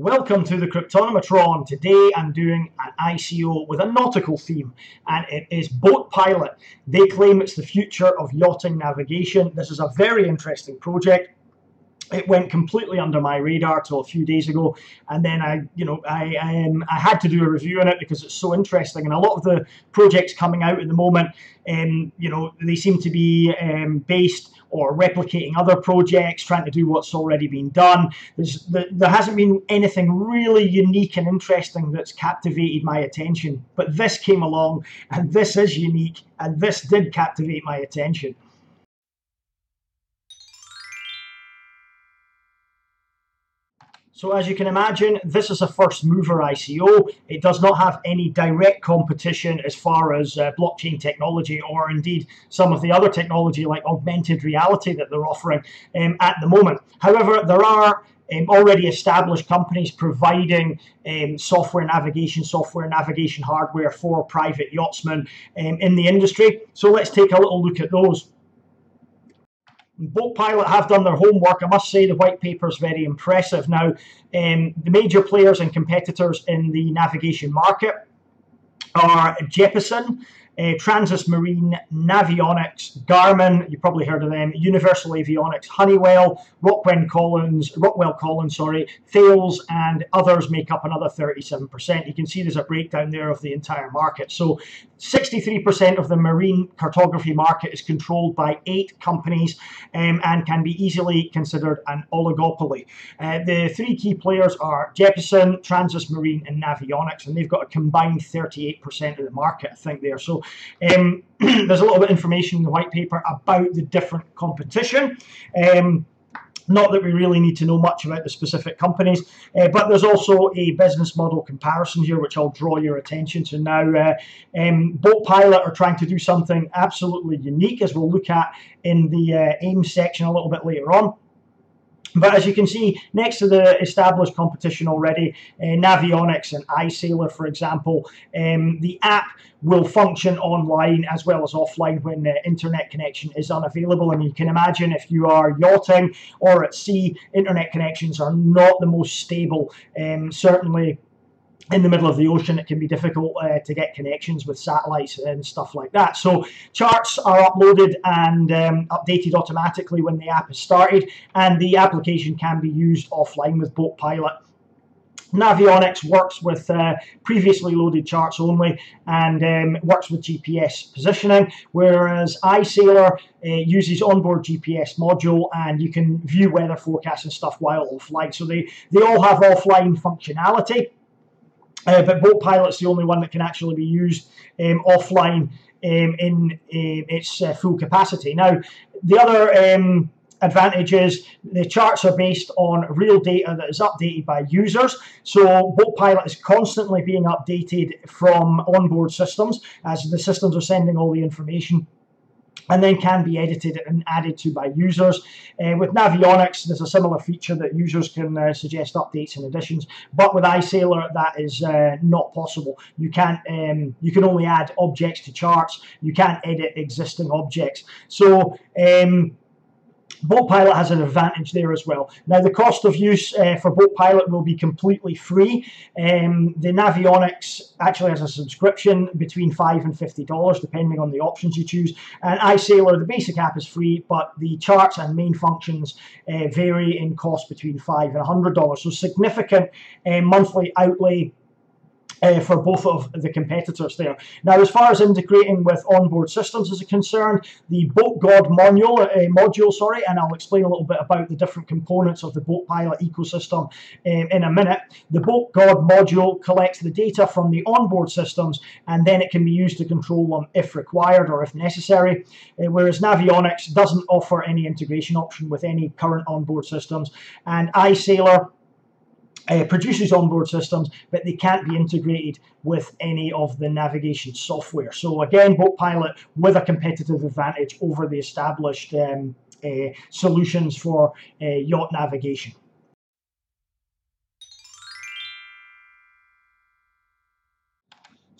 Welcome to the Cryptonomatron. Today I'm doing an ICO with a nautical theme, and it is BoatPilot. They claim it's the future of yachting navigation. This is a very interesting project. It went completely under my radar till a few days ago, and then I had to do a review on it because it's so interesting. And a lot of the projects coming out at the moment, they seem to be based or replicating other projects, trying to do what's already been done. There hasn't been anything really unique and interesting that's captivated my attention, but this came along, and this is unique, and this did captivate my attention. So as you can imagine, this is a first mover ICO. It does not have any direct competition as far as blockchain technology, or indeed some of the other technology like augmented reality that they're offering at the moment. However, there are already established companies providing software navigation hardware for private yachtsmen in the industry. So let's take a little look at those. BoatPilot have done their homework. I must say the white paper is very impressive. Now, the major players and competitors in the navigation market are Jeppesen, Transys Marine, Navionics, Garmin, you probably heard of them, Universal Avionics, Honeywell, Rockwell Collins, Thales, and others make up another 37%. You can see there's a breakdown there of the entire market. So 63% of the marine cartography market is controlled by 8 companies and can be easily considered an oligopoly. The 3 key players are Jeppesen, Transys Marine, and Navionics, and they've got a combined 38% of the market, I think, there. So there's a little bit of information in the white paper about the different competition. Not that we really need to know much about the specific companies, but there's also a business model comparison here, which I'll draw your attention to now. BoatPilot are trying to do something absolutely unique, as we'll look at in the AIM section a little bit later on. But as you can see, next to the established competition already, Navionics and iSailor, for example, the app will function online as well as offline when the internet connection is unavailable. And you can imagine if you are yachting or at sea, internet connections are not the most stable. Certainly in the middle of the ocean, it can be difficult to get connections with satellites and stuff like that. So charts are uploaded and updated automatically when the app is started, and the application can be used offline with BoatPilot. Navionics works with previously loaded charts only and works with GPS positioning, whereas iSailor uses onboard GPS module, and you can view weather forecasts and stuff while offline. So they all have offline functionality. But BoatPilot's the only one that can actually be used offline in its full capacity. Now, the other advantage is the charts are based on real data that is updated by users. So BoatPilot is constantly being updated from onboard systems as the systems are sending all the information, and then can be edited and added to by users. With Navionics, there's a similar feature that users can suggest updates and additions, but with iSailor, that is not possible. You can't. You can only add objects to charts. You can't edit existing objects. So BoatPilot has an advantage there as well. Now, the cost of use for BoatPilot will be completely free. The Navionics actually has a subscription between $5 and $50, depending on the options you choose. And iSailor, the basic app is free, but the charts and main functions vary in cost between $5 and $100. So significant monthly outlay for both of the competitors there. Now, as far as integrating with onboard systems is concerned, the BoatGod module, and I'll explain a little bit about the different components of the BoatPilot ecosystem in a minute. The BoatGod module collects the data from the onboard systems, and then it can be used to control them if required or if necessary, whereas Navionics doesn't offer any integration option with any current onboard systems, and iSailor produces onboard systems, but they can't be integrated with any of the navigation software. So again, BoatPilot with a competitive advantage over the established solutions for yacht navigation.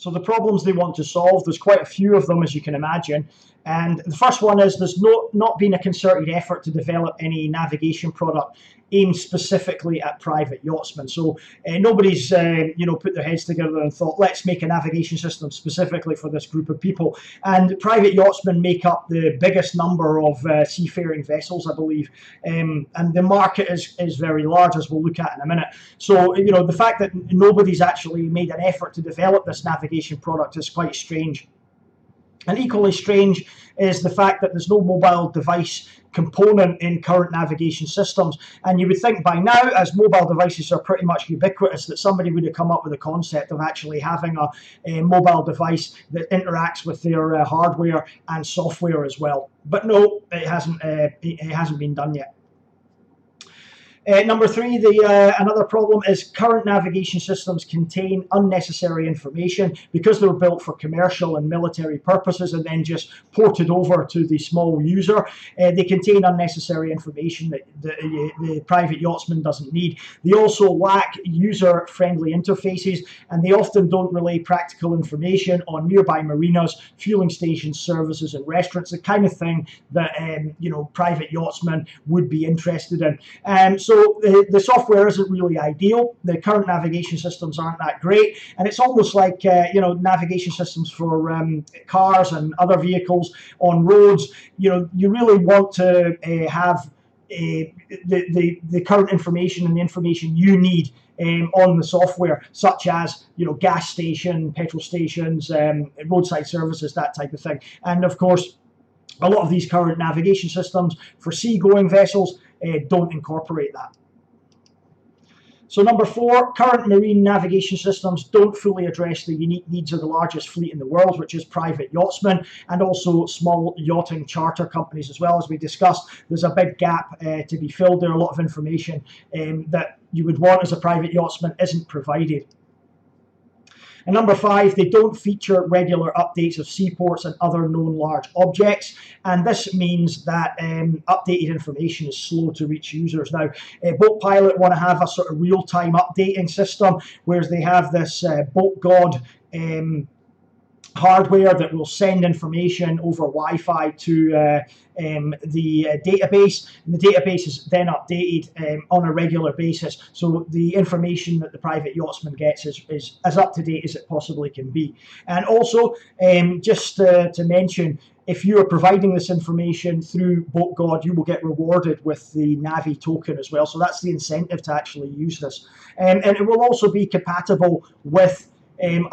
So the problems they want to solve, there's quite a few of them, as you can imagine. And the first one is there's not been a concerted effort to develop any navigation product aimed specifically at private yachtsmen. So nobody's put their heads together and thought, let's make a navigation system specifically for this group of people. And private yachtsmen make up the biggest number of seafaring vessels, I believe, and the market is very large, as we'll look at in a minute. So the fact that nobody's actually made an effort to develop this navigation product is quite strange. And equally strange is the fact that there's no mobile device component in current navigation systems. And you would think by now, as mobile devices are pretty much ubiquitous, that somebody would have come up with a concept of actually having a mobile device that interacts with their hardware and software as well. But no, it hasn't been done yet. Number three, another problem is current navigation systems contain unnecessary information because they were built for commercial and military purposes and then just ported over to the small user. They contain unnecessary information that the private yachtsman doesn't need. They also lack user-friendly interfaces, and they often don't relay practical information on nearby marinas, fueling stations, services, and restaurants, the kind of thing that private yachtsmen would be interested in. So the software isn't really ideal. The current navigation systems aren't that great, and it's almost like navigation systems for cars and other vehicles on roads. You really want to have the current information and the information you need on the software, such as gas station, petrol stations, roadside services, that type of thing. And of course, a lot of these current navigation systems for seagoing vessels don't incorporate that. So number four, current marine navigation systems don't fully address the unique needs of the largest fleet in the world, which is private yachtsmen, and also small yachting charter companies as well. As we discussed, there's a big gap to be filled there. A lot of information that you would want as a private yachtsman isn't provided. And number five, they don't feature regular updates of seaports and other known large objects. And this means that updated information is slow to reach users. Now, BoatPilot want to have a sort of real-time updating system, whereas they have this BoatGod hardware that will send information over Wi-Fi to the database, and the database is then updated on a regular basis. So the information that the private yachtsman gets is as up to date as it possibly can be. And also, just to mention, if you are providing this information through BoatGod, you will get rewarded with the NAVI token as well. So that's the incentive to actually use this. And it will also be compatible with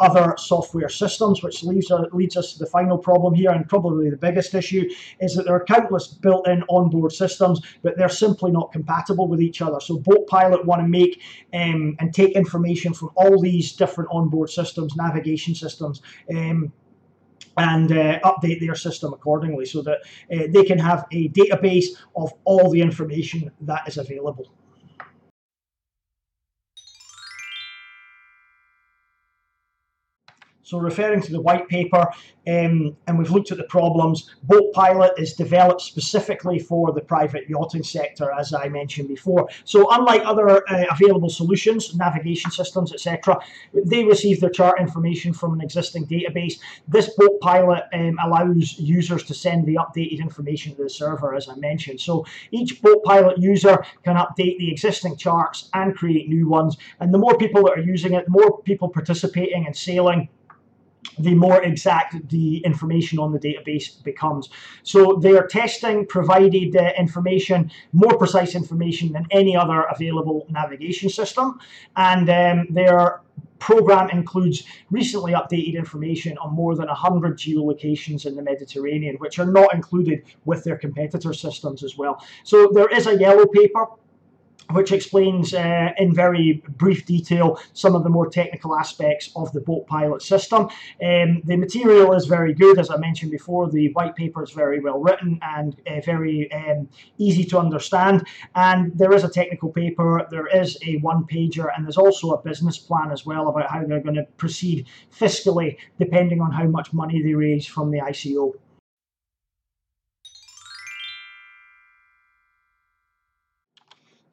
other software systems, which leads us to the final problem here, and probably the biggest issue, is that there are countless built-in onboard systems, but they're simply not compatible with each other. So BoatPilot want to make and take information from all these different onboard systems, navigation systems, and update their system accordingly so that they can have a database of all the information that is available. So referring to the white paper, and we've looked at the problems, BoatPilot is developed specifically for the private yachting sector, as I mentioned before. So unlike other available solutions, navigation systems, etc., they receive their chart information from an existing database. This BoatPilot allows users to send the updated information to the server, as I mentioned. So each BoatPilot user can update the existing charts and create new ones. And the more people that are using it, the more people participating and sailing, the more exact the information on the database becomes. So they are testing provided information, more precise information than any other available navigation system, and their program includes recently updated information on more than 100 geolocations in the Mediterranean, which are not included with their competitor systems as well. So there is a yellow paper which explains in very brief detail some of the more technical aspects of the BoatPilot system. The material is very good, as I mentioned before. The white paper is very well written and very easy to understand. And there is a technical paper, there is a one-pager, and there's also a business plan as well about how they're going to proceed fiscally, depending on how much money they raise from the ICO.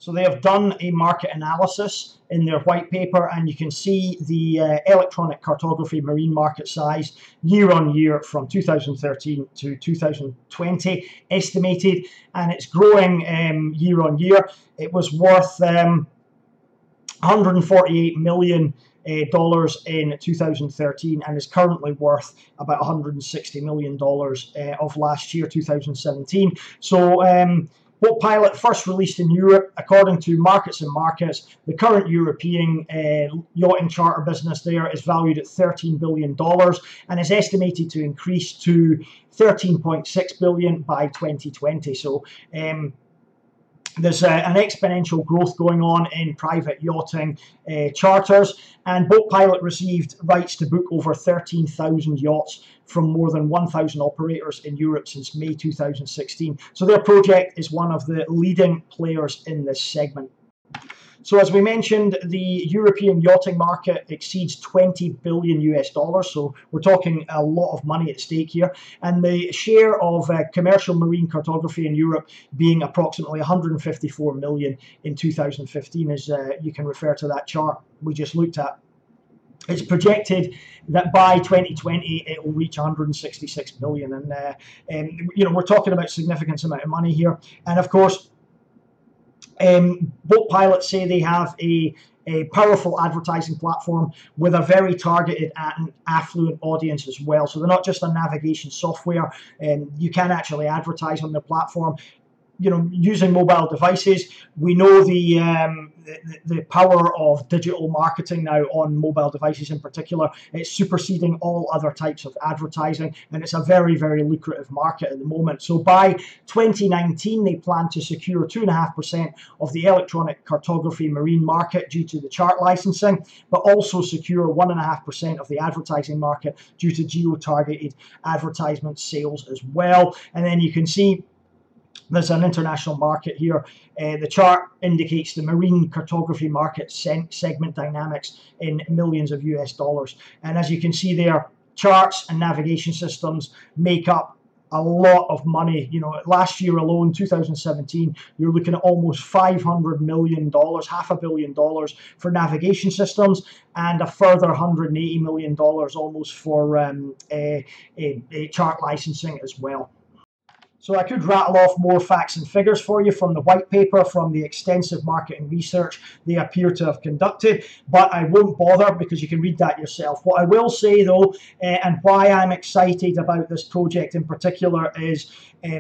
So they have done a market analysis in their white paper, and you can see the electronic cartography marine market size year on year from 2013 to 2020 estimated, and it's growing year on year. It was worth 148 million dollars in 2013 and is currently worth about 160 million dollars of last year, 2017. So BoatPilot first released in Europe. According to Markets and Markets, the current European yachting charter business there is valued at $13 billion and is estimated to increase to $13.6 billion by 2020. So there's an exponential growth going on in private yachting charters, and BoatPilot received rights to book over 13,000 yachts from more than 1,000 operators in Europe since May 2016. So their project is one of the leading players in this segment. So as we mentioned, the European yachting market exceeds 20 billion US dollars. So we're talking a lot of money at stake here. And the share of commercial marine cartography in Europe being approximately 154 million in 2015, as you can refer to that chart we just looked at. It's projected that by 2020 it will reach 166 billion. And you know, we're talking about a significant amount of money here. And of course, BoatPilot say they have a powerful advertising platform with a very targeted and affluent audience as well. So they're not just a navigation software, and you can actually advertise on their platform. You know, using mobile devices, we know the power of digital marketing now on mobile devices in particular. It's superseding all other types of advertising, and it's a very, very lucrative market at the moment. So by 2019, they plan to secure 2.5% of the electronic cartography marine market due to the chart licensing, but also secure 1.5% of the advertising market due to geo-targeted advertisement sales as well. And then you can see there's an international market here. The chart indicates the marine cartography market segment dynamics in millions of US dollars. And as you can see there, charts and navigation systems make up a lot of money. You know, last year alone, 2017, you're looking at almost $500 million, $500 million for navigation systems, and a further $180 million almost for chart licensing as well. So I could rattle off more facts and figures for you from the white paper, from the extensive marketing research they appear to have conducted, but I won't bother because you can read that yourself. What I will say though, and why I'm excited about this project in particular, is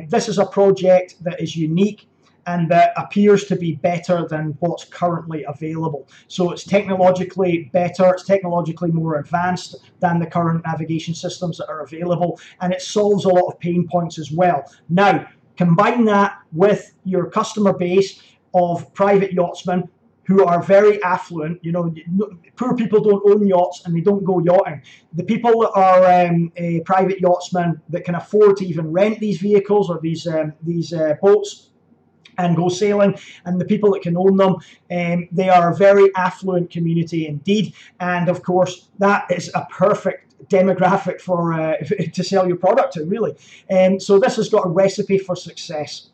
this is a project that is unique and that appears to be better than what's currently available. So it's technologically better, it's technologically more advanced than the current navigation systems that are available, and it solves a lot of pain points as well. Now, combine that with your customer base of private yachtsmen who are very affluent. You know, poor people don't own yachts and they don't go yachting. The people that are private yachtsmen that can afford to even rent these vehicles or these boats and go sailing, and the people that can own them, they are a very affluent community indeed. And of course, that is a perfect demographic for to sell your product to, really. So this has got a recipe for success.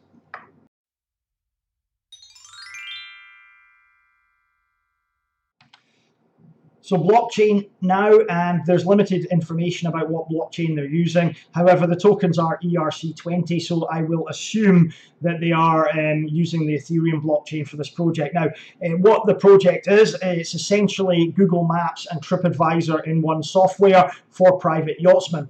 So blockchain now, and there's limited information about what blockchain they're using. However, the tokens are ERC20, so I will assume that they are using the Ethereum blockchain for this project. Now, what the project is, it's essentially Google Maps and TripAdvisor in one software for private yachtsmen.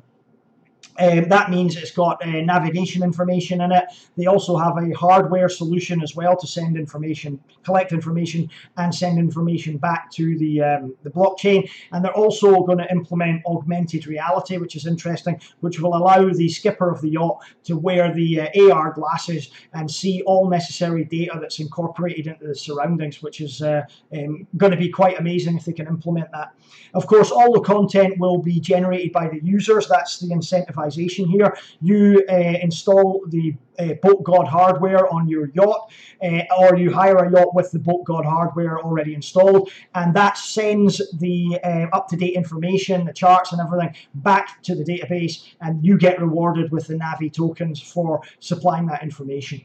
That means it's got navigation information in it. They also have a hardware solution as well to send information, collect information, and send information back to the blockchain. And they're also going to implement augmented reality, which is interesting, which will allow the skipper of the yacht to wear the AR glasses and see all necessary data that's incorporated into the surroundings, which is going to be quite amazing if they can implement that. Of course, all the content will be generated by the users. That's the incentivization here. You install the Boat God hardware on your yacht, or you hire a yacht with the Boat God hardware already installed, and that sends the up-to-date information, the charts and everything, back to the database, and you get rewarded with the NAVI tokens for supplying that information.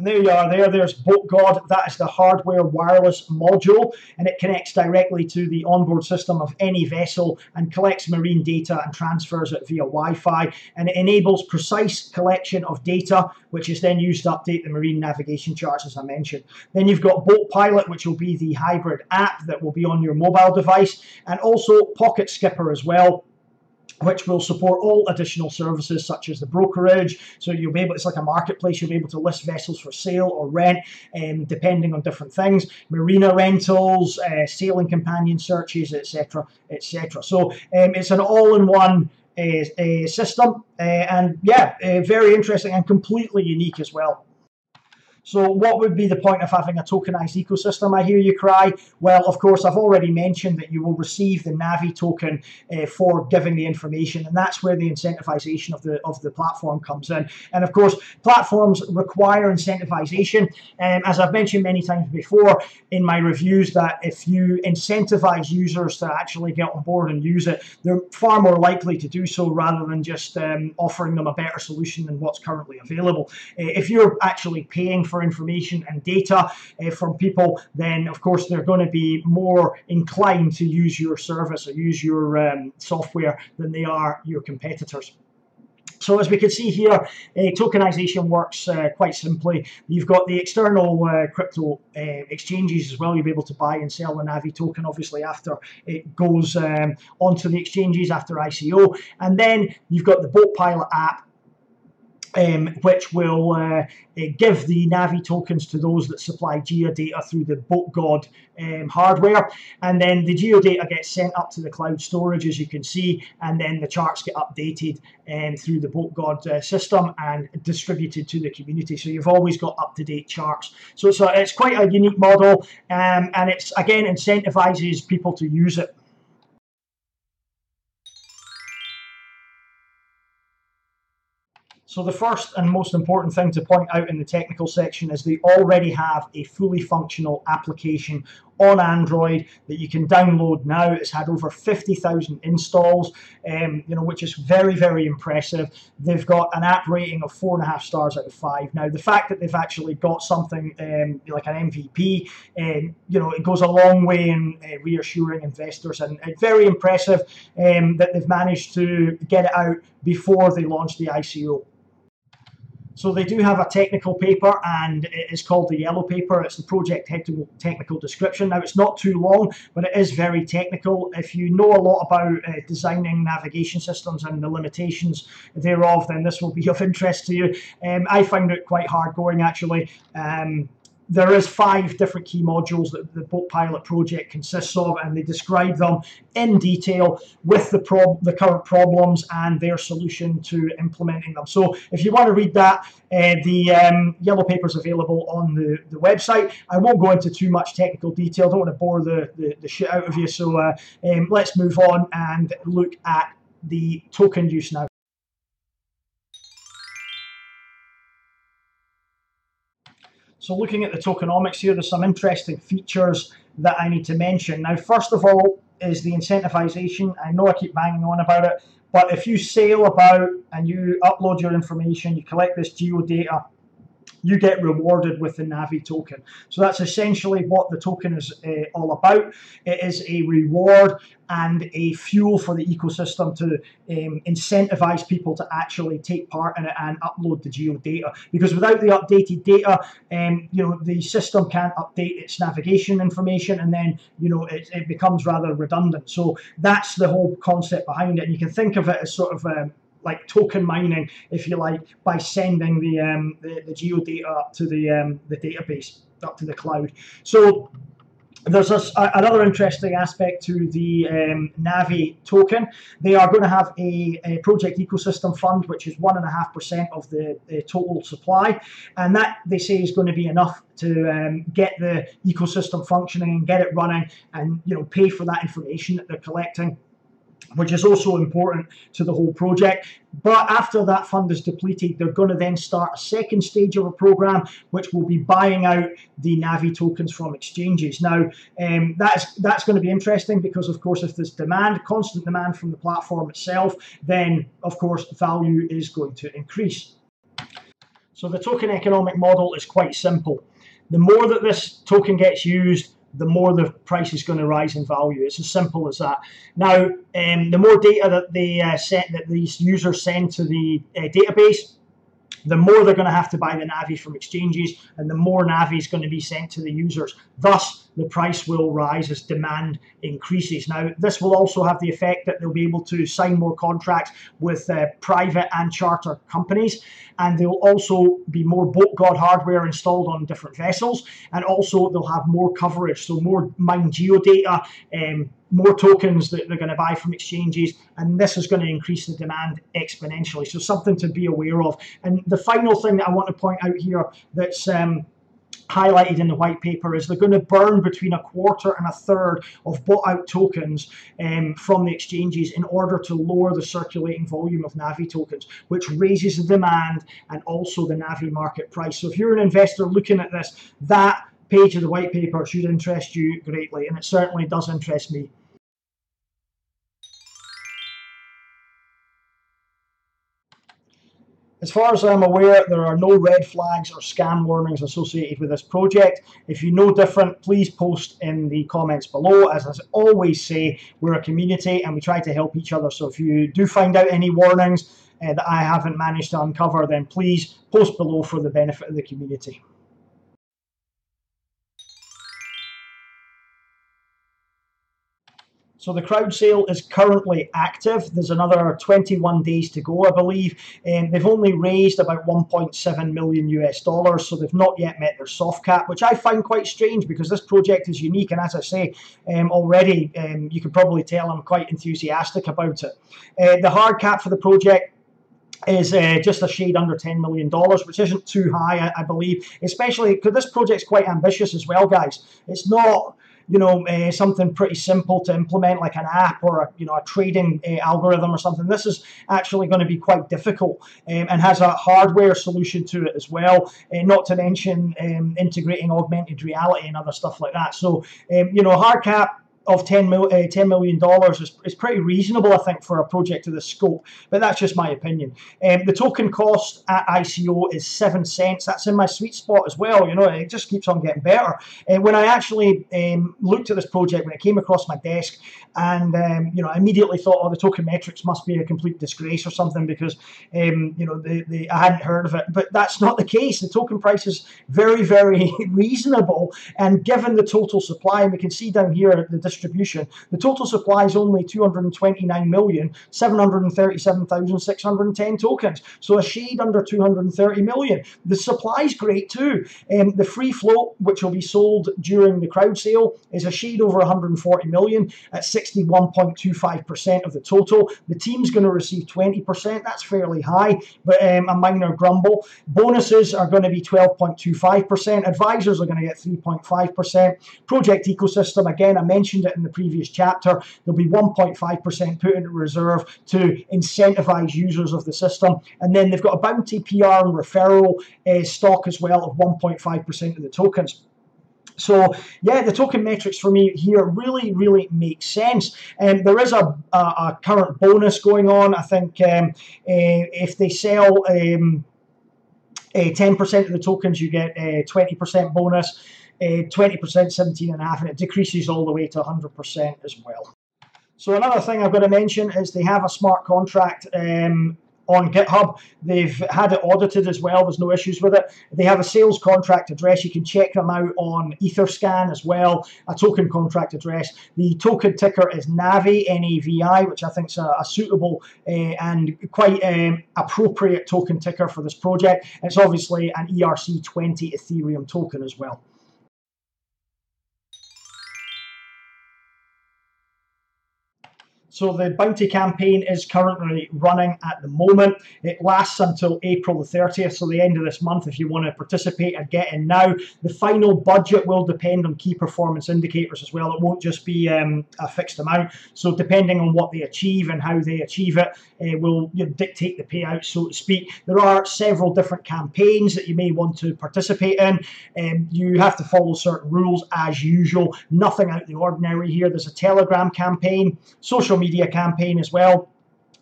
And there you are, there's BoatGod. That is the hardware wireless module, and it connects directly to the onboard system of any vessel and collects marine data and transfers it via Wi-Fi. And it enables precise collection of data, which is then used to update the marine navigation charts, as I mentioned. Then you've got BoatPilot, which will be the hybrid app that will be on your mobile device, and also Pocket Skipper as well, which will support all additional services such as the brokerage. So you'll be able, it's like a marketplace, you'll be able to list vessels for sale or rent, depending on different things, marina rentals, sailing companion searches, etc., etc. So it's an all-in-one system, and yeah, very interesting and completely unique as well. So what would be the point of having a tokenized ecosystem, I hear you cry? Well, of course, I've already mentioned that you will receive the NAVI token for giving the information, and that's where the incentivization of the platform comes in. And of course, platforms require incentivization. As I've mentioned many times before in my reviews, that if you incentivize users to actually get on board and use it, they're far more likely to do so rather than just offering them a better solution than what's currently available. If you're actually paying for information and data from people, then of course they're going to be more inclined to use your service or use your software than they are your competitors. So as we can see here, tokenization works quite simply. You've got the external crypto exchanges as well. You'll be able to buy and sell the NAVI token, obviously, after it goes onto the exchanges after ICO. And then you've got the BoatPilot app, which will give the NAVI tokens to those that supply geo-data through the BoatGod hardware. And then the geo-data gets sent up to the cloud storage, as you can see, and then the charts get updated through the BoatGod system and distributed to the community. So you've always got up-to-date charts. So it's quite a unique model, and it's, again, incentivizes people to use it. So the first and most important thing to point out in the technical section is they already have a fully functional application on Android that you can download now. It's had over 50,000 installs, which is very, very impressive. They've got an app rating of 4.5 stars out of 5. Now, the fact that they've actually got something like an MVP, it goes a long way in reassuring investors, and very impressive that they've managed to get it out before they launched the ICO. So they do have a technical paper, and it is called the yellow paper. It's the project technical description. Now, it's not too long, but it is very technical. If you know a lot about designing navigation systems and the limitations thereof, then this will be of interest to you. I found it quite hard going, actually. There is 5 different key modules that the BoatPilot project consists of, and they describe them in detail with the current problems and their solution to implementing them. So if you want to read that, the yellow paper is available on the website. I won't go into too much technical detail. I don't want to bore the shit out of you. So let's move on and look at the token use now. So looking at the tokenomics here, there's some interesting features that I need to mention. Now, first of all is the incentivization. I know I keep banging on about it, but if you sail about and you upload your information, you collect this geo-data, you get rewarded with the NAVI token. So that's essentially what the token is all about. It is a reward and a fuel for the ecosystem to incentivize people to actually take part in it and upload the geo-data. Because without the updated data, the system can't update its navigation information, and then it becomes rather redundant. So that's the whole concept behind it. And you can think of it as sort of like token mining, if you like, by sending the geo-data up to the database, up to the cloud. So there's another interesting aspect to the NAVI token. They are going to have a project ecosystem fund, which is 1.5% of the total supply, and that, they say, is going to be enough to get the ecosystem functioning and get it running, and pay for that information that they're collecting, which is also important to the whole project. But after that fund is depleted, they're going to then start a second stage of a program, which will be buying out the NAVI tokens from exchanges. Now, that's going to be interesting because, of course, if there's constant demand from the platform itself, then, of course, value is going to increase. So the token economic model is quite simple. The more that this token gets used, the more the price is going to rise in value. It's as simple as that. Now, the more data that that these users send to the database, the more they're going to have to buy the NAVI from exchanges, and the more NAVI is going to be sent to the users. Thus, the price will rise as demand increases. Now, this will also have the effect that they'll be able to sign more contracts with private and charter companies, and there'll also be more boat god hardware installed on different vessels, and also they'll have more coverage, so more mined geo-data, more tokens that they're going to buy from exchanges, and this is going to increase the demand exponentially. So something to be aware of. And the final thing that I want to point out here that's highlighted in the white paper is they're going to burn between 1/4 and 1/3 of bought out tokens from the exchanges in order to lower the circulating volume of NAVI tokens, which raises the demand and also the NAVI market price. So if you're an investor looking at this, that page of the white paper should interest you greatly, and it certainly does interest me. As far as I'm aware, there are no red flags or scam warnings associated with this project. If you know different, please post in the comments below. As I always say, we're a community and we try to help each other. So if you do find out any warnings that I haven't managed to uncover, then please post below for the benefit of the community. So the crowd sale is currently active. There's another 21 days to go, I believe. They've only raised about 1.7 million US dollars, so they've not yet met their soft cap, which I find quite strange because this project is unique. And as I say, already, you can probably tell I'm quite enthusiastic about it. The hard cap for the project is just a shade under $10 million, which isn't too high, I believe, especially because this project's quite ambitious as well, guys. It's not, you know, something pretty simple to implement like an app or a trading algorithm or something. This is actually going to be quite difficult and has a hardware solution to it as well, not to mention integrating augmented reality and other stuff like that. So, hard cap of $10 million is pretty reasonable, I think, for a project of this scope, but that's just my opinion. The token cost at ICO is 7 cents. That's in my sweet spot as well. It just keeps on getting better. When I actually looked at this project, when it came across my desk, and I immediately thought, oh, the token metrics must be a complete disgrace or something because I hadn't heard of it. But that's not the case. The token price is very, very reasonable, and given the total supply, and we can see down here the distribution, the total supply is only 229,737,610 tokens, so a shade under 230 million. The supply is great too. The free float, which will be sold during the crowd sale, is a shade over 140 million at 61.25% of the total. The team's going to receive 20%. That's fairly high, but a minor grumble. Bonuses are going to be 12.25%. Advisors are going to get 3.5%. Project ecosystem, again, I mentioned it in the previous chapter. There'll be 1.5% put into reserve to incentivize users of the system. And then they've got a bounty, PR, and referral stock as well of 1.5% of the tokens. So, yeah, the token metrics for me here really, really make sense. There is a current bonus going on. I think if they sell 10% of the tokens, you get a 20% bonus. 20%, 17.5, and it decreases all the way to 100% as well. So another thing I've got to mention is they have a smart contract on GitHub. They've had it audited as well. There's no issues with it. They have a sales contract address. You can check them out on Etherscan as well, a token contract address. The token ticker is NAVI, N-A-V-I, which I think is a suitable and quite appropriate token ticker for this project. It's obviously an ERC20 Ethereum token as well. So the bounty campaign is currently running at the moment. It lasts until April the 30th, so the end of this month. If you want to participate and get in now, the final budget will depend on key performance indicators as well. It won't just be a fixed amount. So depending on what they achieve and how they achieve it, will dictate the payout, so to speak. There are several different campaigns that you may want to participate in. You have to follow certain rules as usual. Nothing out of the ordinary here. There's a Telegram campaign, social media campaign as well,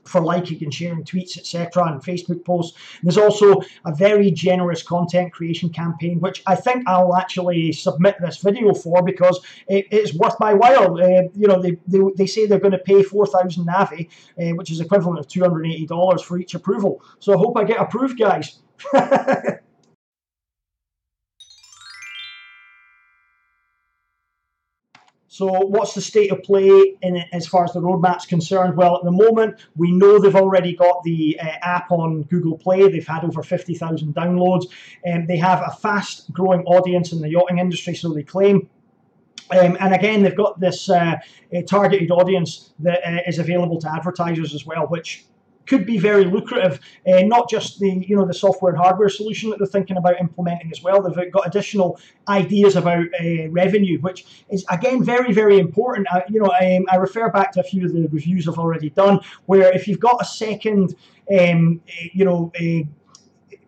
for liking and sharing tweets, etc., and Facebook posts. There's also a very generous content creation campaign, which I think I'll actually submit this video for, because it's worth my while. You know, they say they're going to pay 4,000 NAVI, which is equivalent of $280 for each approval. So I hope I get approved, guys. So what's the state of play as far as the roadmap's concerned? Well, at the moment, we know they've already got the app on Google Play. They've had over 50,000 downloads. They have a fast-growing audience in the yachting industry, so they claim. And again, they've got this targeted audience that is available to advertisers as well, which could be very lucrative. Not just the software and hardware solution that they're thinking about implementing as well. They've got additional ideas about revenue, which is again very, very important. I refer back to a few of the reviews I've already done, where if you've got a second,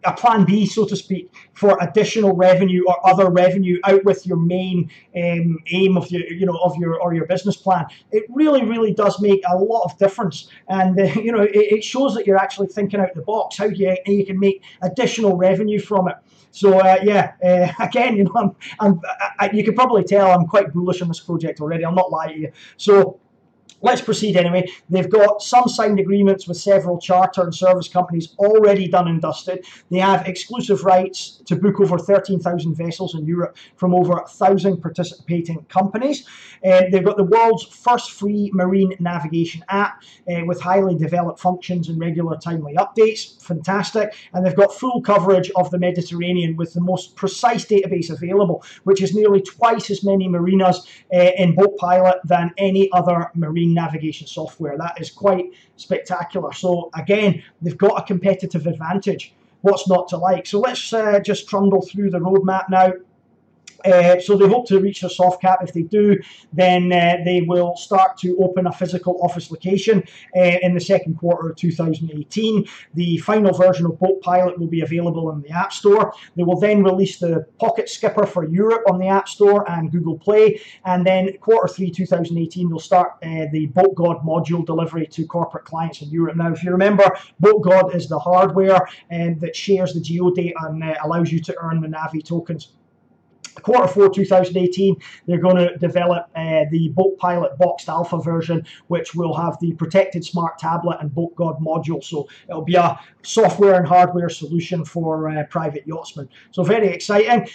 a plan B, so to speak, for additional revenue or other revenue out with your main aim of your business plan, it really, really does make a lot of difference. And it shows that you're actually thinking out the box, how you can make additional revenue from it. So again, you can probably tell I'm quite bullish on this project already. I'll not lie to you. So let's proceed anyway. They've got some signed agreements with several charter and service companies already done and dusted. They have exclusive rights to book over 13,000 vessels in Europe from over 1,000 participating companies. They've got the world's first free marine navigation app with highly developed functions and regular timely updates. Fantastic. And they've got full coverage of the Mediterranean with the most precise database available, which is nearly twice as many marinas in BoatPilot than any other marine navigation software. That is quite spectacular. So again, they've got a competitive advantage. What's not to like? So let's just trundle through the roadmap now. So they hope to reach their soft cap. If they do, then they will start to open a physical office location in the second quarter of 2018. The final version of BoatPilot will be available in the App Store. They will then release the Pocket Skipper for Europe on the App Store and Google Play. And then quarter 3 2018, they'll start the BoatGod module delivery to corporate clients in Europe. Now, if you remember, BoatGod is the hardware that shares the geo-data and allows you to earn the NAVI tokens. Quarter 4 2018, they're going to develop the BoatPilot boxed alpha version, which will have the protected smart tablet and BoatGod module. So it'll be a software and hardware solution for private yachtsmen. So very exciting.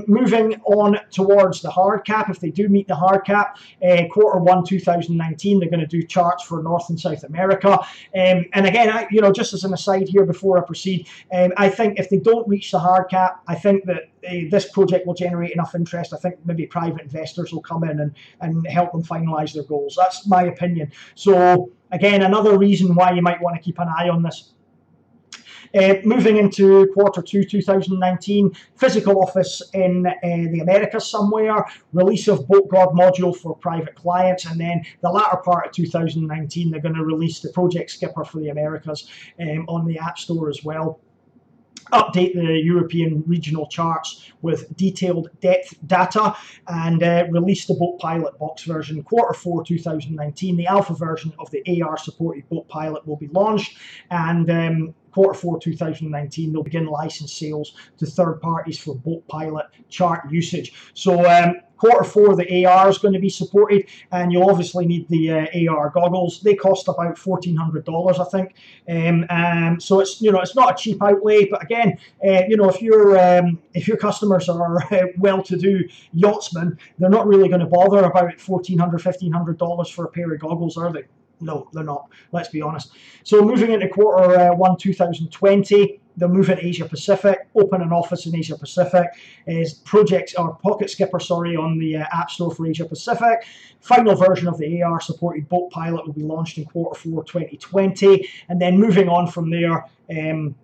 Moving on towards the hard cap. If they do meet the hard cap, quarter 1 2019, they're going to do charts for North and South America. And again, just as an aside here before I proceed, I think if they don't reach the hard cap, I think that this project will generate enough interest. I think maybe private investors will come in and help them finalize their goals. That's my opinion. So again, another reason why you might want to keep an eye on this. Moving into quarter 2 2019, physical office in the Americas somewhere, release of BoatGod module for private clients, and then the latter part of 2019, they're going to release the Project Skipper for the Americas on the App Store as well. Update the European regional charts with detailed depth data, and release the BoatPilot box version. Quarter 4 2019, the alpha version of the AR supported BoatPilot will be launched, and quarter 4 2019, they'll begin license sales to third parties for BoatPilot chart usage. So quarter 4, the AR is going to be supported, and you'll obviously need the AR goggles. They cost about $1,400, I think. So it's not a cheap outlay, but again, if your customers are well-to-do yachtsmen, they're not really going to bother about $1,400, $1,500 for a pair of goggles, are they? No, they're not. Let's be honest. So moving into quarter 1 2020, they'll move into Asia Pacific, open an office in Asia Pacific, Pocket Skipper, on the App Store for Asia Pacific. Final version of the AR supported BoatPilot will be launched in quarter 4 2020, and then moving on from there, they'll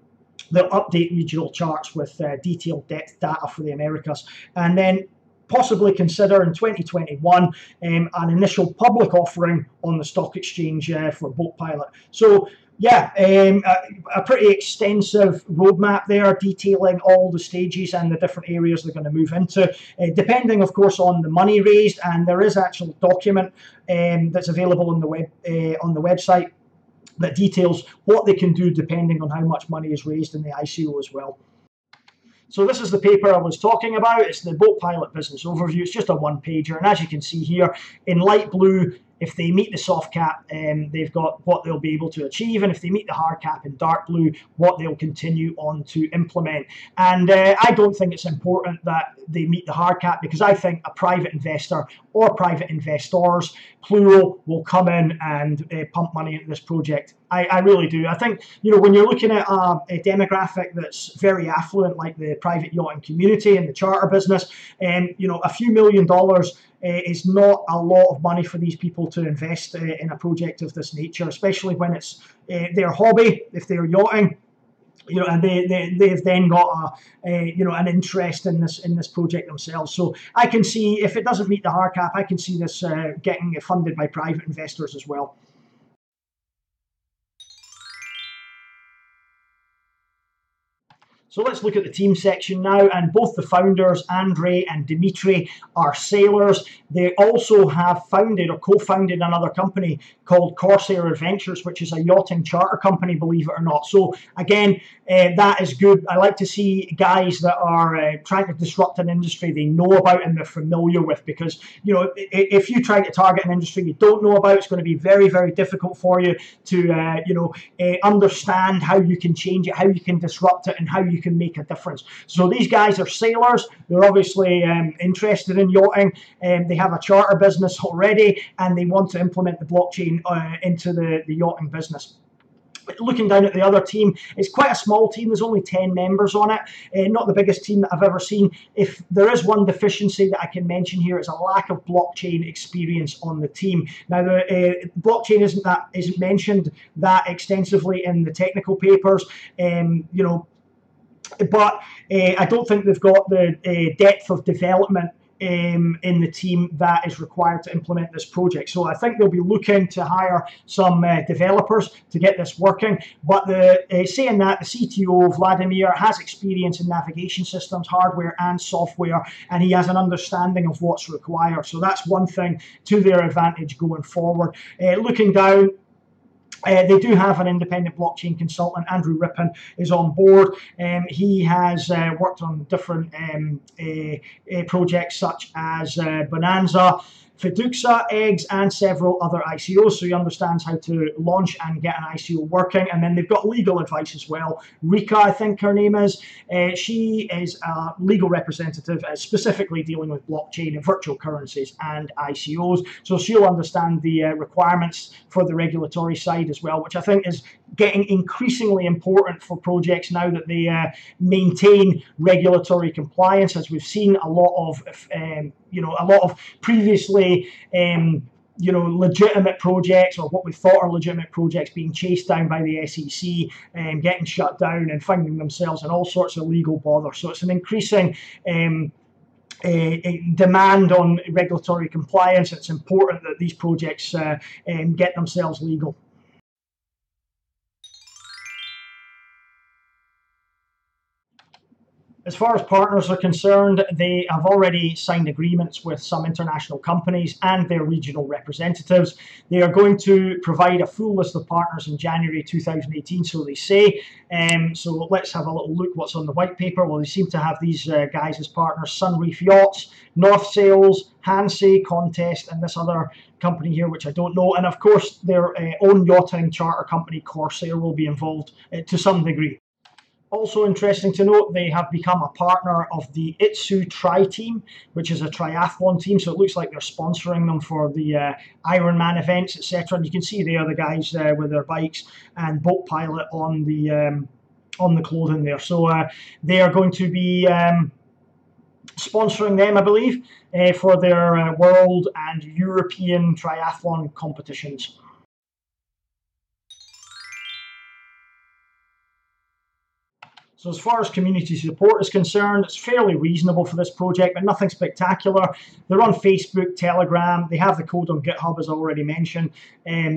update regional charts with detailed depth data for the Americas, and then possibly consider in 2021 an initial public offering on the stock exchange for BoatPilot. So yeah, a pretty extensive roadmap there detailing all the stages and the different areas they're going to move into, depending of course on the money raised, and there is actual document that's available on the website that details what they can do depending on how much money is raised in the ICO as well. So this is the paper I was talking about. It's the BoatPilot Business Overview. It's just a one-pager, and as you can see here, in light blue, if they meet the soft cap, they've got what they'll be able to achieve, and if they meet the hard cap in dark blue, what they'll continue on to implement. And I don't think it's important that they meet the hard cap, because I think a private investor or private investors, plural, will come in and pump money into this project. I really do. I think, you know, when you're looking at a demographic that's very affluent, like the private yachting community and the charter business, you know, a few $1 million is not a lot of money for these people to invest in a project of this nature, especially when it's their hobby, if they're yachting. You know, and they've then got you know, an interest in this project themselves. So I can see, if it doesn't meet the hard cap, I can see this getting funded by private investors as well. So let's look at the team section now, and both the founders, Andre and Dimitri, are sailors. They also have founded or co-founded another company called Corsair Adventures, which is a yachting charter company, believe it or not. So again, that is good. I like to see guys that are trying to disrupt an industry they know about and they're familiar with, because, you know, if you try to target an industry you don't know about, it's going to be very, very difficult for you to, you know, understand how you can change it, how you can disrupt it, and how you can make a difference. So these guys are sailors. They're obviously interested in yachting, and they have a charter business already, and they want to implement the blockchain into the yachting business. Looking down at the other team, it's quite a small team. There's only 10 members on it, not the biggest team that I've ever seen. If there is one deficiency that I can mention here, it's a lack of blockchain experience on the team. Now, the blockchain isn't mentioned that extensively in the technical papers, you know, but I don't think they've got the depth of development in the team that is required to implement this project. So I think they'll be looking to hire some developers to get this working. But saying that, the CTO, Vladimir, has experience in navigation systems, hardware and software, and he has an understanding of what's required. So that's one thing to their advantage going forward. Looking down, they do have an independent blockchain consultant. Andrew Rippon is on board. He has worked on different projects such as Bonanza, Fiducia, Eggs, and several other ICOs, so he understands how to launch and get an ICO working. And then they've got legal advice as well. Rika, I think her name is. She is a legal representative, specifically dealing with blockchain and virtual currencies and ICOs. So she'll understand the requirements for the regulatory side as well, which I think is getting increasingly important for projects now that they maintain regulatory compliance, as we've seen a lot of you know, a lot of previously you know, legitimate projects, or what we thought are legitimate projects, being chased down by the SEC and getting shut down and finding themselves in all sorts of legal bother. So it's an increasing demand on regulatory compliance. It's important that these projects get themselves legal. As far as partners are concerned, they have already signed agreements with some international companies and their regional representatives. They are going to provide a full list of partners in January 2018, so they say. So let's have a little look what's on the white paper. Well, they seem to have these guys as partners: Sunreef Yachts, North Sails, Hansey, Contest, and this other company here, which I don't know. And of course, their own yachting charter company, Corsair, will be involved to some degree. Also interesting to note, they have become a partner of the ITSU Tri team, which is a triathlon team. So it looks like they're sponsoring them for the Ironman events, etc. And you can see there the guys with their bikes and BoatPilot on the clothing there. So they are going to be sponsoring them, I believe, for their world and European triathlon competitions. So as far as community support is concerned, it's fairly reasonable for this project, but nothing spectacular. They're on Facebook, Telegram. They have the code on GitHub, as I already mentioned,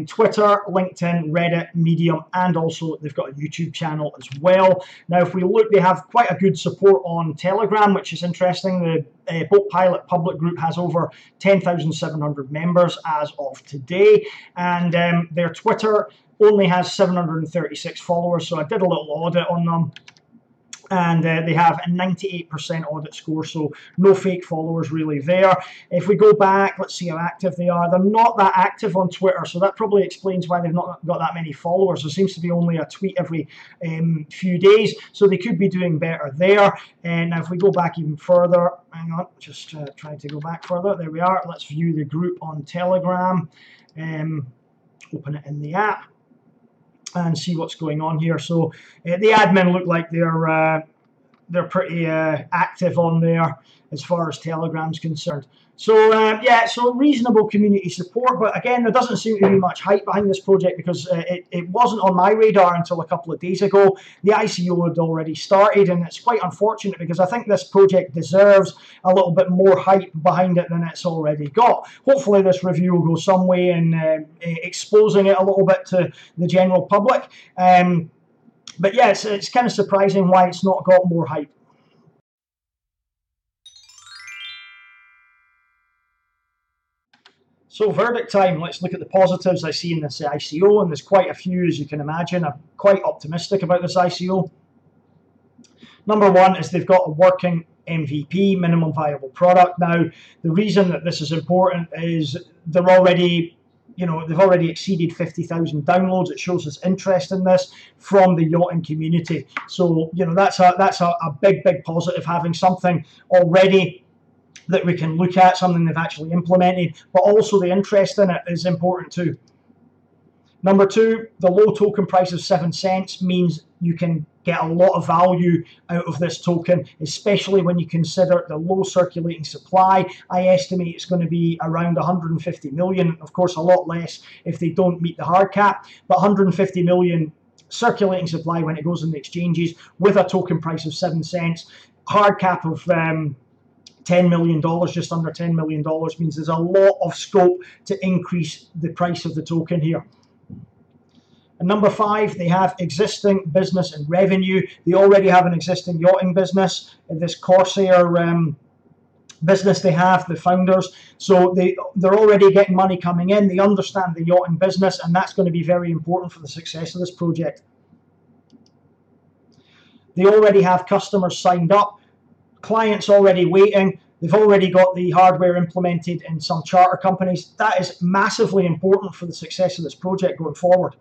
Twitter, LinkedIn, Reddit, Medium, and also they've got a YouTube channel as well. Now, if we look, they have quite a good support on Telegram, which is interesting. The BoatPilot public group has over 10,700 members as of today, and their Twitter only has 736 followers, so I did a little audit on them. And they have a 98% audit score, so no fake followers really there. If we go back, let's see how active they are. They're not that active on Twitter, so that probably explains why they've not got that many followers. There seems to be only a tweet every few days, so they could be doing better there. And now if we go back even further, hang on, just trying to go back further. There we are. Let's view the group on Telegram. Open it in the app and see what's going on here. So the admin look like they're pretty active on there as far as Telegram's concerned. So yeah, so reasonable community support, but again, there doesn't seem to be much hype behind this project because it wasn't on my radar until a couple of days ago. The ICO had already started, and it's quite unfortunate because I think this project deserves a little bit more hype behind it than it's already got. Hopefully this review will go some way in exposing it a little bit to the general public. But yeah, it's kind of surprising why it's not got more hype. So verdict time, let's look at the positives I see in this ICO, and there's quite a few, as you can imagine. I'm quite optimistic about this ICO. Number one is they've got a working MVP, minimum viable product. Now, the reason that this is important is they're already, they've already exceeded 50,000 downloads. It shows us interest in this from the yachting community. So, that's a big positive, having something already that we can look at, something they've actually implemented, but also the interest in it is important too. Number two, the low token price of 7 cents means you can get a lot of value out of this token, especially when you consider the low circulating supply. I estimate it's going to be around 150 million, of course a lot less if they don't meet the hard cap, but 150 million circulating supply when it goes in the exchanges with a token price of 7 cents. Hard cap of $10 million, just under $10 million, means there's a lot of scope to increase the price of the token here. And number five, they have existing business and revenue. They already have an existing yachting business, this Corsair business they have, the founders. So they're already getting money coming in. They understand the yachting business, and that's going to be very important for the success of this project. They already have customers signed up. Clients already waiting. They've already got the hardware implemented in some charter companies. That is massively important for the success of this project going forward.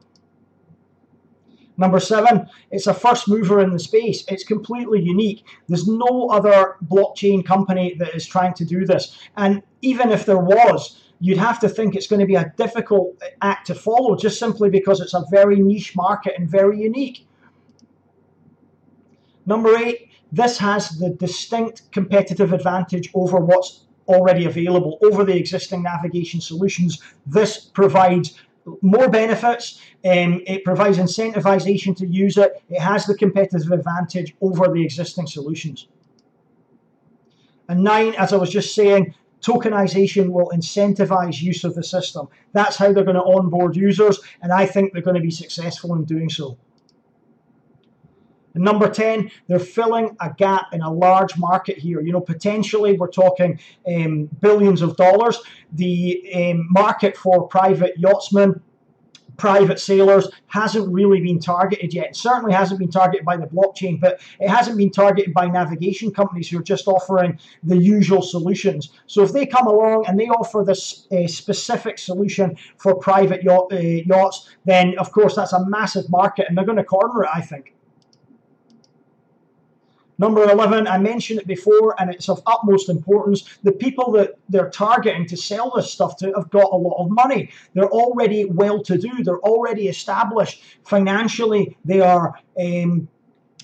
Number seven, it's a first mover in the space. It's completely unique. There's no other blockchain company that is trying to do this. And even if there was, you'd have to think it's going to be a difficult act to follow, just simply because it's a very niche market and very unique. Number eight, this has the distinct competitive advantage over what's already available, over the existing navigation solutions. This provides more benefits, it provides incentivization to use it, it has the competitive advantage over the existing solutions. And nine, as I was just saying, tokenization will incentivize use of the system. That's how they're going to onboard users, and I think they're going to be successful in doing so. And number 10, they're filling a gap in a large market here. Potentially we're talking billions of dollars. The market for private yachtsmen, private sailors hasn't really been targeted yet. It certainly hasn't been targeted by the blockchain, but it hasn't been targeted by navigation companies who are just offering the usual solutions. So if they come along and they offer this specific solution for private yachts, then of course that's a massive market and they're going to corner it, I think. Number 11, I mentioned it before, and it's of utmost importance. The people that they're targeting to sell this stuff to have got a lot of money. They're already well-to-do. They're already established. Financially, they are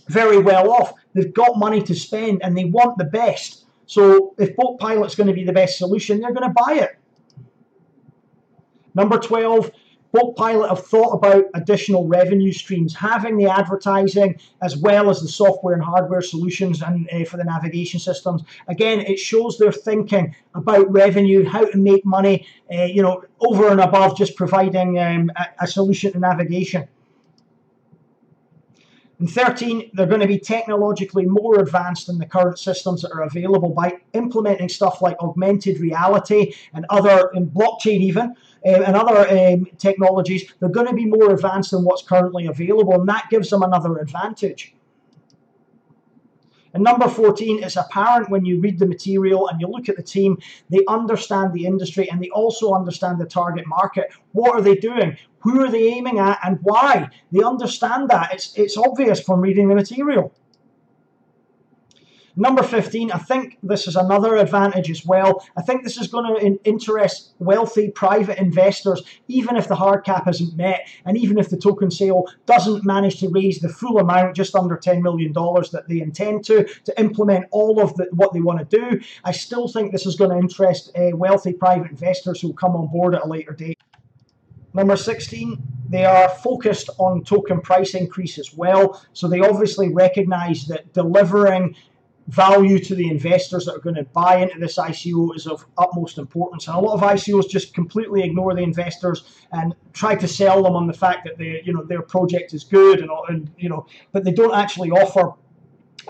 very well off. They've got money to spend, and they want the best. So if BoatPilot's going to be the best solution, they're going to buy it. Number 12, BoatPilot have thought about additional revenue streams, having the advertising as well as the software and hardware solutions and for the navigation systems. Again, it shows their thinking about revenue, how to make money, over and above just providing a solution to navigation. And 13, they're going to be technologically more advanced than the current systems that are available by implementing stuff like augmented reality and other, and blockchain even, and other technologies. They're going to be more advanced than what's currently available, and that gives them another advantage. And number 14, it's apparent when you read the material and you look at the team, they understand the industry and they also understand the target market. What are they doing? Who are they aiming at and why? They understand that. It's obvious from reading the material. Number 15, I think this is another advantage as well. I think this is going to interest wealthy private investors, even if the hard cap isn't met, and even if the token sale doesn't manage to raise the full amount, just under $10 million that they intend to implement all of what they want to do. I still think this is going to interest wealthy private investors who will come on board at a later date. Number 16, they are focused on token price increase as well. So they obviously recognize that delivering value to the investors that are going to buy into this ICO is of utmost importance. And a lot of ICOs just completely ignore the investors and try to sell them on the fact that their project is good but they don't actually offer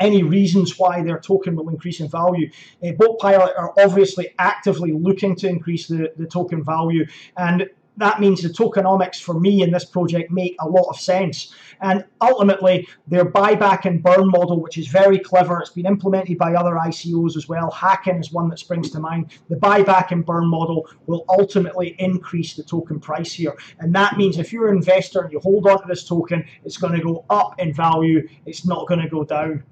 any reasons why their token will increase in value. BoatPilot are obviously actively looking to increase the token value, and that means the tokenomics for me in this project make a lot of sense. And ultimately, their buyback and burn model, which is very clever, it's been implemented by other ICOs as well. Hacking is one that springs to mind. The buyback and burn model will ultimately increase the token price here. And that means if you're an investor and you hold on to this token, it's going to go up in value. It's not going to go down.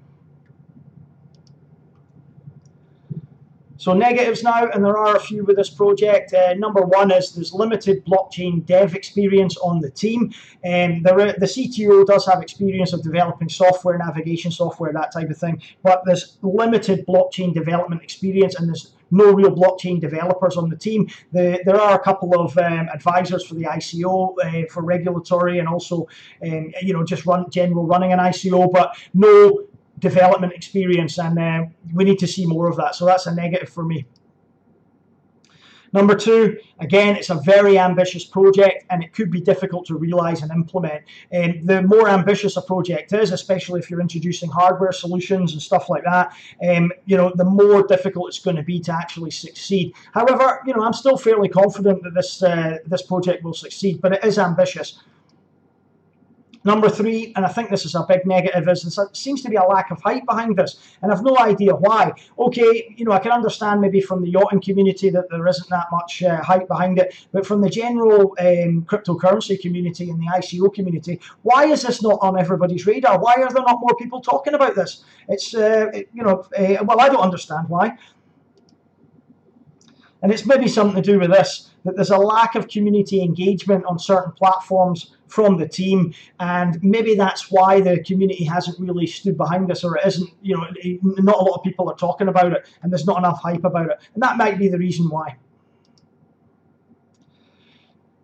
So negatives now, and there are a few with this project. Number one is there's limited blockchain dev experience on the team. The CTO does have experience of developing software, navigation software, that type of thing, but there's limited blockchain development experience and there's no real blockchain developers on the team. There are a couple of advisors for the ICO for regulatory and also just general running an ICO, but no development experience, and we need to see more of that. So that's a negative for me. Number two, again, it's a very ambitious project and it could be difficult to realize and implement. The more ambitious a project is, especially if you're introducing hardware solutions and stuff like that, the more difficult it's going to be to actually succeed. However, I'm still fairly confident that this project will succeed, but it is ambitious. Number three, and I think this is a big negative, is there seems to be a lack of hype behind this, and I've no idea why. Okay, I can understand maybe from the yachting community that there isn't that much hype behind it, but from the general cryptocurrency community and the ICO community, why is this not on everybody's radar? Why are there not more people talking about this? It's, well, I don't understand why. And it's maybe something to do with this, that there's a lack of community engagement on certain platforms from the team, and maybe that's why the community hasn't really stood behind this, or it isn't, not a lot of people are talking about it, and there's not enough hype about it, and that might be the reason why.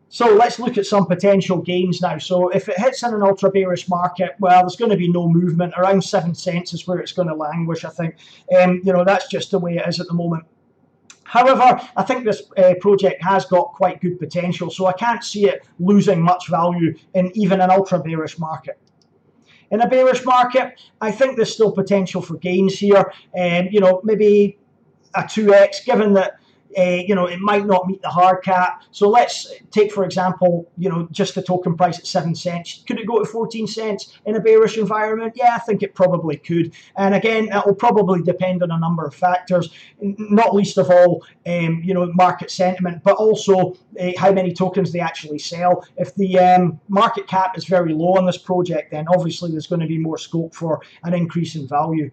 So let's look at some potential gains now. So if it hits in an ultra bearish market, well, there's going to be no movement. Around 7 cents is where it's going to languish, I think. That's just the way it is at the moment. However, I think this project has got quite good potential, so I can't see it losing much value in even an ultra bearish market. In a bearish market, I think there's still potential for gains here, maybe a 2x, given that it might not meet the hard cap. So let's take, for example, just the token price at 7 cents. Could it go to 14 cents in a bearish environment? Yeah, I think it probably could. And again, that will probably depend on a number of factors, not least of all, market sentiment, but also how many tokens they actually sell. If the market cap is very low on this project, then obviously there's going to be more scope for an increase in value.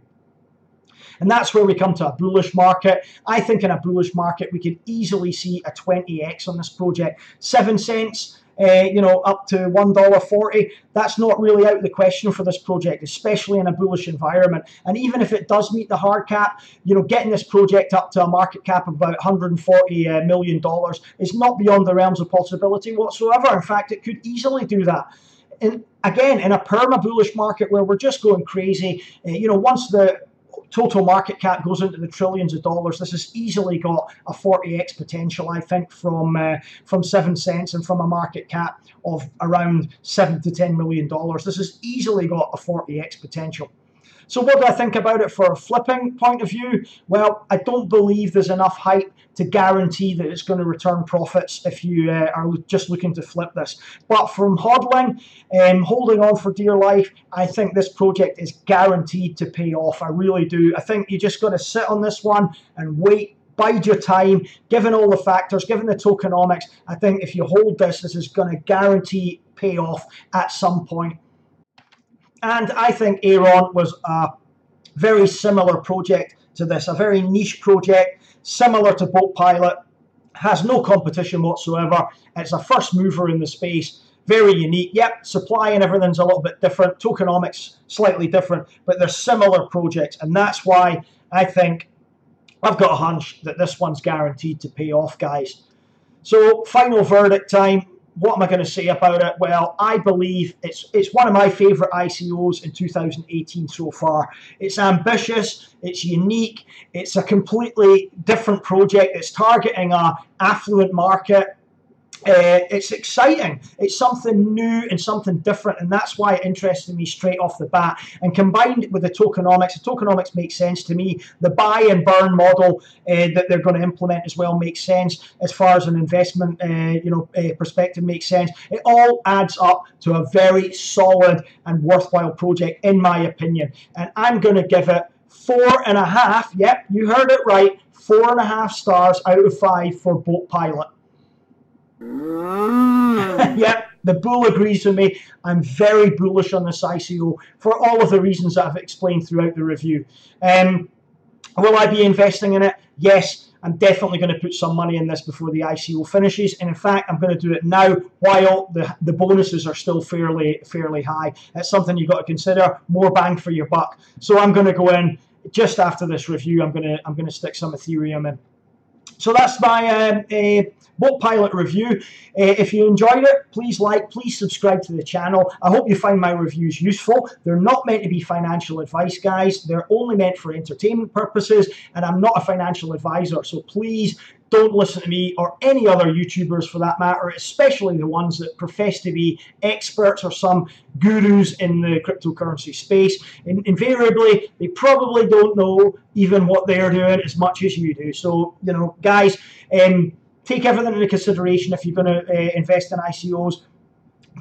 And that's where we come to a bullish market. I think in a bullish market, we could easily see a 20x on this project. 7 cents, up to $1.40. That's not really out of the question for this project, especially in a bullish environment. And even if it does meet the hard cap, getting this project up to a market cap of about $140 million is not beyond the realms of possibility whatsoever. In fact, it could easily do that. And again, in a perma bullish market where we're just going crazy, once the total market cap goes into the trillions of dollars. This has easily got a 40x potential, I think, from 7 cents and from a market cap of around $7 to $10 million. This has easily got a 40x potential. So what do I think about it for a flipping point of view? Well, I don't believe there's enough hype to guarantee that it's going to return profits if you are just looking to flip this. But from hodling, holding on for dear life, I think this project is guaranteed to pay off. I really do. I think you just got to sit on this one and wait. Bide your time, given all the factors, given the tokenomics. I think if you hold this, this is going to guarantee pay off at some point. And I think Aaron was a very similar project to this, a very niche project, similar to BoatPilot, has no competition whatsoever. It's a first mover in the space, very unique. Yep, supply and everything's a little bit different, tokenomics slightly different, but they're similar projects. And that's why I think I've got a hunch that this one's guaranteed to pay off, guys. So final verdict time. What am I going to say about it? Well, I believe it's one of my favorite ICOs in 2018 so far. It's ambitious, it's unique, it's a completely different project. It's targeting an affluent market. It's exciting. It's something new and something different, and that's why it interested me straight off the bat. And combined with the tokenomics makes sense to me. The buy and burn model that they're going to implement as well makes sense. As far as an investment perspective makes sense. It all adds up to a very solid and worthwhile project, in my opinion. And I'm going to give it 4.5. Yep, you heard it right. 4.5 stars out of 5 for BoatPilot. Yep, the bull agrees with me. I'm very bullish on this ICO for all of the reasons that I've explained throughout the review. Will I be investing in it? Yes, I'm definitely going to put some money in this before the ICO finishes. And in fact, I'm going to do it now while the bonuses are still fairly high. That's something you've got to consider. More bang for your buck. So I'm going to go in just after this review. I'm going to stick some Ethereum in. So that's my BoatPilot review. If you enjoyed it, please subscribe to the channel. I hope you find my reviews useful. They're not meant to be financial advice, guys. They're only meant for entertainment purposes, and I'm not a financial advisor, so please don't listen to me or any other YouTubers for that matter, especially the ones that profess to be experts or some gurus in the cryptocurrency space. And invariably, they probably don't know even what they're doing as much as you do. So, guys, take everything into consideration if you're going to invest in ICOs.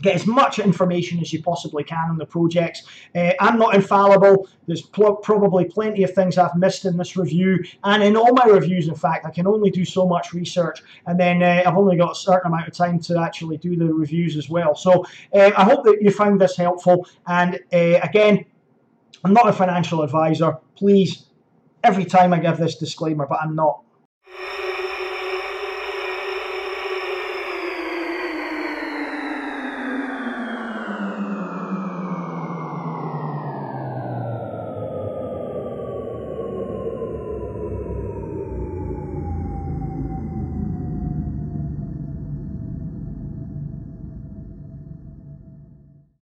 Get as much information as you possibly can on the projects. I'm not infallible. There's probably plenty of things I've missed in this review. And in all my reviews, in fact, I can only do so much research. And then I've only got a certain amount of time to actually do the reviews as well. So I hope that you found this helpful. And again, I'm not a financial advisor. Please, every time I give this disclaimer, but I'm not.